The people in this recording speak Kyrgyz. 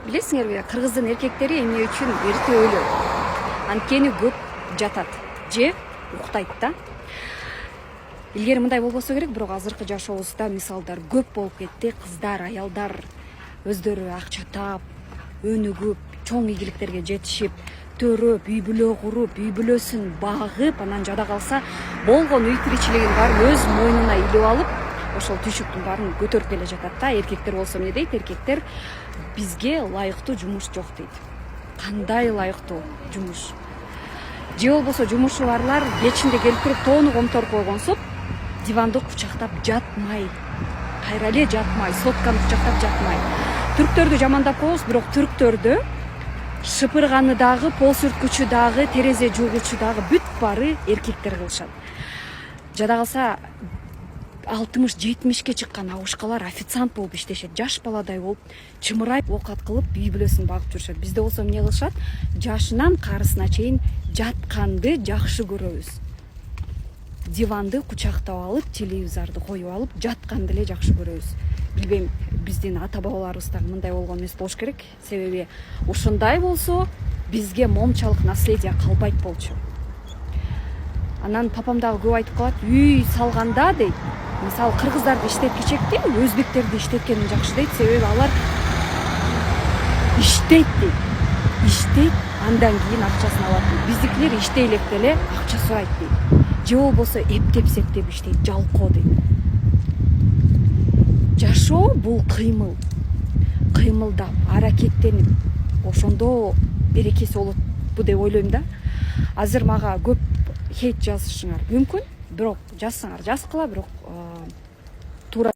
Билесиңерби, кыргыздын эркектери эмне үчүн эрте өлөт? Анткени көп жатат же уктайт да. Илгери мындай болбосо керек, бирок азыркы жашообузда мисалдар көп болуп кетти. Кыздар, аялдар өздөрү акча таап, өнүгүп, чоң ийгиликтерге жетишип, төрөп, үй бүлө куруп, үй бүлөсүн багып, анан жада калса болгон үй тиричилигин баарын өз мойнуна илип алып, ошол түйшүктүн баарын көтөрүп келе жатат да. Эркектер болсо эмне дейт? Эркектер бизге ылайыктуу жумуш жок дейт. Кандай ылайыктуу жумуш? Же болбосо жумушу барлар кечинде келип туруп тоону комторуп койгонсоп, диванды кучактап жатмай, кайра эле жатмай, сотканы кучактап жатмай. Түрктөрдү жамандап коебуз, бирок түрктөрдө шыпырганы дагы, пол сүрткүчү дагы, терезе жуугучу дагы бүт баары эркектер кылышат. Жада калса 60-70ке чыккан абушкалар официант болуп иштешет, жаш баладай болуп чымырайып оокат кылып үй бүлөсүн багып жүрүшөт. Бизде болсо эмне кылышат? Жашынан карысына чейин жатканды жакшы көрөбүз. Диванды кучактап алып, телевизорду коюп алып, жатканды эле жакшы көрөбүз. Билбейм, биздин ата бабаларыбыз дагы мындай болгон эмес болуш керек. Себеби ушундай болсо бизге момчалык наследие калбайт болчу. Анан папам дагы көп айтып калат, үй салганда дейт, мисалы кыргыздарды иштеткичекти, өзбектерди иштеткенин жакшы дейт. Себеби алар иштейт дейт. Иштейт, андан кийин акчасын алат дейт. Биздикилер иштей электе эле акча сурайт дейт. Же болбосо эптеп-септеп иштейт, жалкоо дейт. Жашоо бул кыймыл. Кыймылдап, аракеттенип, ошондо берекеси болотпу деп ойлойм да. Азыр мага көп хейт жазышыңар мүмкүн, бирок жазсаңар жазгыла, бирок